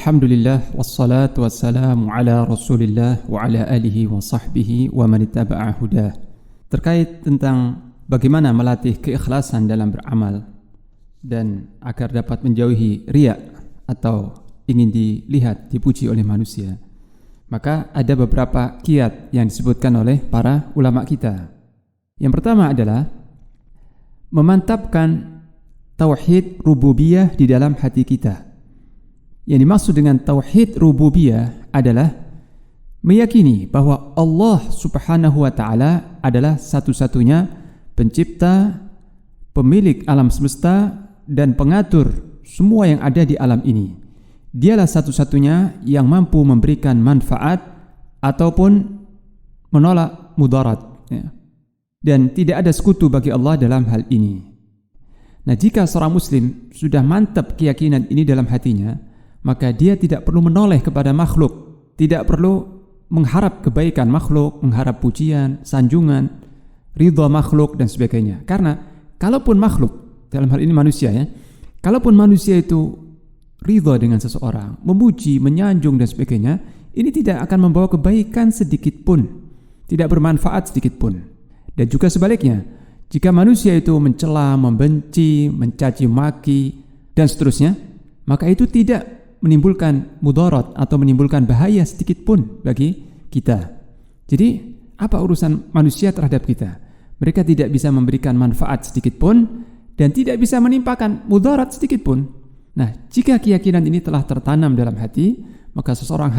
Alhamdulillah wassalatu wassalamu ala Rasulillah wa ala alihi wa sahbihi wa man ittaba'a hudah. Terkait tentang bagaimana melatih keikhlasan dalam beramal dan agar dapat menjauhi riya atau ingin dilihat, dipuji oleh manusia, maka ada beberapa kiat yang disebutkan oleh para ulama kita. Yang pertama adalah memantapkan tauhid rububiyah di dalam hati kita. Yang dimaksud dengan tauhid rububiyah adalah meyakini bahwa Allah Subhanahu wa taala adalah satu-satunya pencipta, pemilik alam semesta dan pengatur semua yang ada di alam ini. Dialah satu-satunya yang mampu memberikan manfaat ataupun menolak mudarat, ya. Dan tidak ada sekutu bagi Allah dalam hal ini. Nah, jika seorang muslim sudah mantap keyakinan ini dalam hatinya, maka dia tidak perlu menoleh kepada makhluk, tidak perlu mengharap kebaikan makhluk, mengharap pujian, sanjungan, ridha makhluk dan sebagainya. Karena kalaupun makhluk, dalam hal ini manusia, ya, kalaupun manusia itu ridha dengan seseorang, memuji, menyanjung dan sebagainya, ini tidak akan membawa kebaikan sedikit pun, tidak bermanfaat sedikit pun. Dan juga sebaliknya, jika manusia itu mencela, membenci, mencaci maki dan seterusnya, maka itu tidak menimbulkan mudarat atau menimbulkan bahaya sedikit pun bagi kita. Jadi, apa urusan manusia terhadap kita? Mereka tidak bisa memberikan manfaat sedikit pun dan tidak bisa menimpakan mudarat sedikit pun. Nah, jika keyakinan ini telah tertanam dalam hati, maka seseorang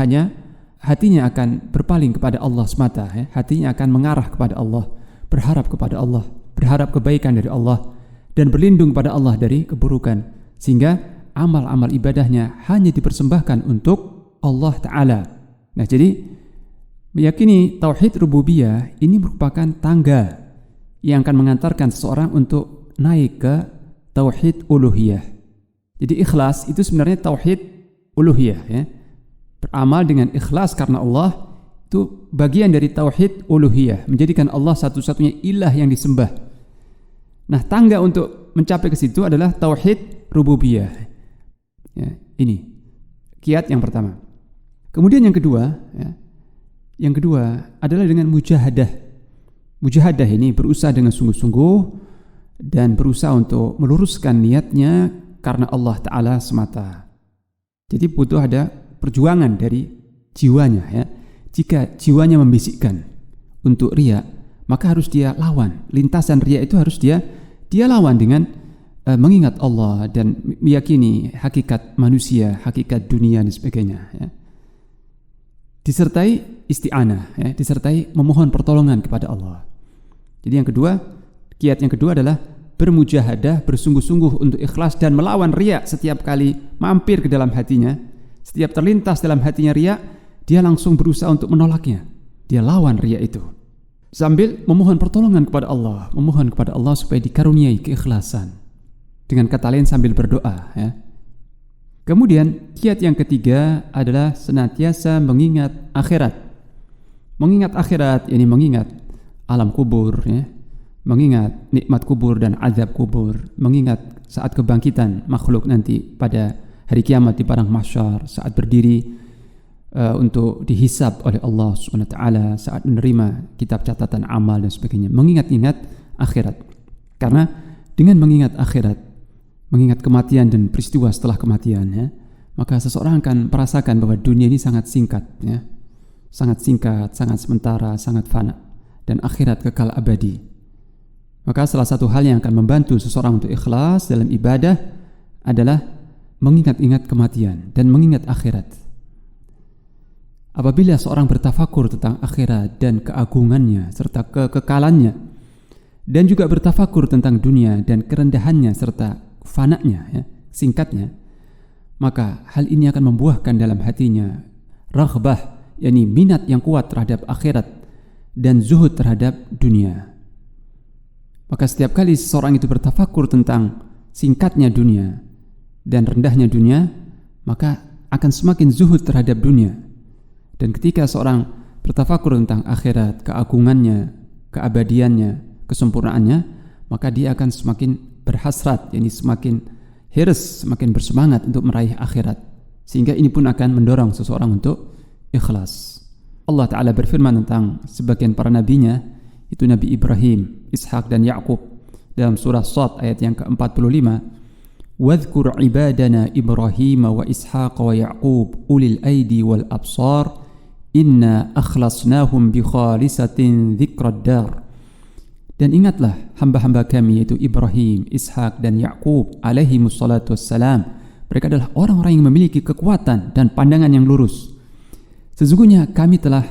hatinya akan berpaling kepada Allah semata, ya. Hatinya akan mengarah kepada Allah, berharap kepada Allah, berharap kebaikan dari Allah dan berlindung pada Allah dari keburukan, sehingga amal-amal ibadahnya hanya dipersembahkan untuk Allah Ta'ala. Nah, jadi meyakini tauhid rububiyah ini merupakan tangga yang akan mengantarkan seseorang untuk naik ke tauhid uluhiyah. Jadi ikhlas itu sebenarnya tauhid uluhiyah, ya. Beramal dengan ikhlas karena Allah itu bagian dari tauhid uluhiyah, menjadikan Allah satu-satunya ilah yang disembah. Nah, tangga untuk mencapai ke situ adalah tauhid rububiyah. Ya, ini kiat yang pertama. Kemudian yang kedua, adalah dengan mujahadah. Mujahadah ini berusaha dengan sungguh-sungguh dan berusaha untuk meluruskan niatnya karena Allah Ta'ala semata. Jadi butuh ada perjuangan dari jiwanya, ya. Jika jiwanya membisikkan untuk riya, maka harus dia lawan. Lintasan riya itu harus dia lawan dengan mengingat Allah dan meyakini hakikat manusia, hakikat dunia dan sebagainya, ya. Disertai isti'anah, ya, disertai memohon pertolongan kepada Allah. Jadi yang kedua, kiat yang kedua adalah bermujahadah, bersungguh-sungguh untuk ikhlas dan melawan riya. Setiap kali mampir ke dalam hatinya, setiap terlintas dalam hatinya riya, dia langsung berusaha untuk menolaknya. Dia lawan riya itu sambil memohon pertolongan kepada Allah, memohon kepada Allah supaya dikaruniai keikhlasan. Dengan kata lain sambil berdoa, ya. Kemudian kiat yang ketiga adalah senantiasa mengingat akhirat. Mengingat akhirat, ini mengingat alam kubur, ya. Mengingat nikmat kubur dan azab kubur, mengingat saat kebangkitan makhluk nanti pada hari kiamat di padang mahsyar, saat berdiri untuk dihisab oleh Allah Subhanahu wa taala, saat menerima kitab catatan amal dan sebagainya. Mengingat-ingat akhirat. Karena dengan mengingat akhirat, mengingat kematian dan peristiwa setelah kematian, ya, maka seseorang akan merasakan bahwa dunia ini sangat singkat, ya. Sangat singkat, sangat sementara, sangat fana, dan akhirat kekal abadi. Maka salah satu hal yang akan membantu seseorang untuk ikhlas dalam ibadah adalah mengingat-ingat kematian dan mengingat akhirat. Apabila seorang bertafakur tentang akhirat dan keagungannya serta kekekalannya, dan juga bertafakur tentang dunia dan kerendahannya serta fananya, ya, singkatnya, maka hal ini akan membuahkan dalam hatinya raghbah, yakni minat yang kuat terhadap akhirat dan zuhud terhadap dunia. Maka setiap kali seseorang itu bertafakur tentang singkatnya dunia dan rendahnya dunia, maka akan semakin zuhud terhadap dunia. Dan ketika seorang bertafakur tentang akhirat, keagungannya, keabadiannya, kesempurnaannya, maka dia akan semakin berhasrat, yakni semakin hirs, semakin bersemangat untuk meraih akhirat. Sehingga ini pun akan mendorong seseorang untuk ikhlas. Allah Ta'ala berfirman tentang sebagian para nabinya, itu Nabi Ibrahim, Ishak dan Ya'qub, dalam surah Shad ayat yang ke-45, "Wadhkur ibadana Ibrahim wa Ishaq wa Ya'qub ulil aidi wal absar inna akhlasnahum bi khalisatin dzikrad dar." Dan ingatlah hamba-hamba kami yaitu Ibrahim, Ishak dan Ya'qub alaihi wassalatu wassalam. Mereka adalah orang-orang yang memiliki kekuatan dan pandangan yang lurus. Sesungguhnya kami telah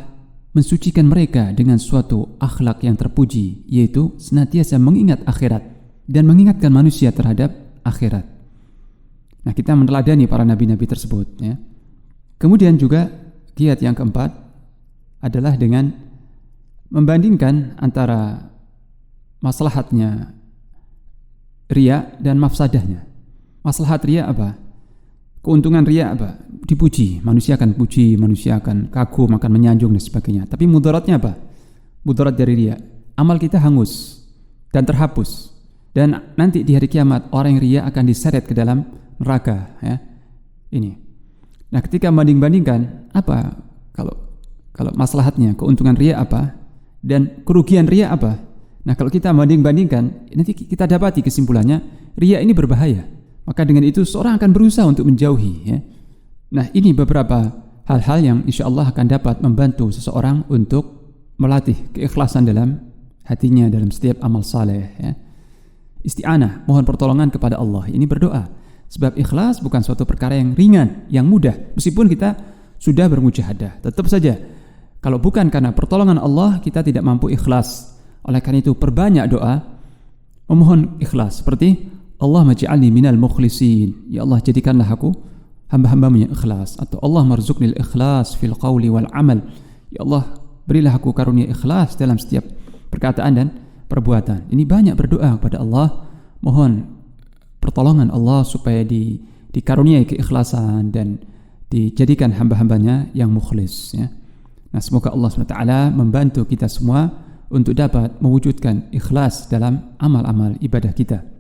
mensucikan mereka dengan suatu akhlak yang terpuji, yaitu senantiasa mengingat akhirat dan mengingatkan manusia terhadap akhirat. Nah, kita meneladani para nabi-nabi tersebut, ya. Kemudian juga kiat yang keempat adalah dengan membandingkan antara maslahatnya riya dan mafsadahnya. Maslahat riya apa? Keuntungan riya apa? Dipuji, manusia akan puji, manusia akan kagum, akan menyanjung dan sebagainya. Tapi mudaratnya apa? Mudarat dari riya, amal kita hangus dan terhapus. Dan nanti di hari kiamat orang yang riya akan diseret ke dalam neraka, ya. Ini. Nah, ketika membanding-bandingkan apa kalau maslahatnya, keuntungan riya apa dan kerugian riya apa? Nah, kalau kita banding-bandingkan, nanti kita dapati kesimpulannya riya ini berbahaya. Maka dengan itu seorang akan berusaha untuk menjauhi, ya. Nah, ini beberapa hal-hal yang insya Allah akan dapat membantu seseorang untuk melatih keikhlasan dalam hatinya dalam setiap amal saleh, ya. Isti'anah, mohon pertolongan kepada Allah. Ini berdoa. Sebab ikhlas bukan suatu perkara yang ringan, yang mudah. Meskipun kita sudah bermujahadah, tetap saja kalau bukan karena pertolongan Allah, kita tidak mampu ikhlas. Oleh karena itu perbanyak doa memohon ikhlas, seperti Allahumma ja'alni minal mukhlisin, ya Allah jadikanlah aku hamba-hambamu yang ikhlas, atau Allah marzuqnil ikhlas fil qawli wal amal, ya Allah berilah aku karunia ikhlas dalam setiap perkataan dan perbuatan. Ini banyak berdoa kepada Allah, mohon pertolongan Allah supaya dikaruniai keikhlasan dan dijadikan hamba-hambanya yang mukhlis, ya. Nah, semoga Allah SWT membantu kita semua untuk dapat mewujudkan ikhlas dalam amal-amal ibadah kita.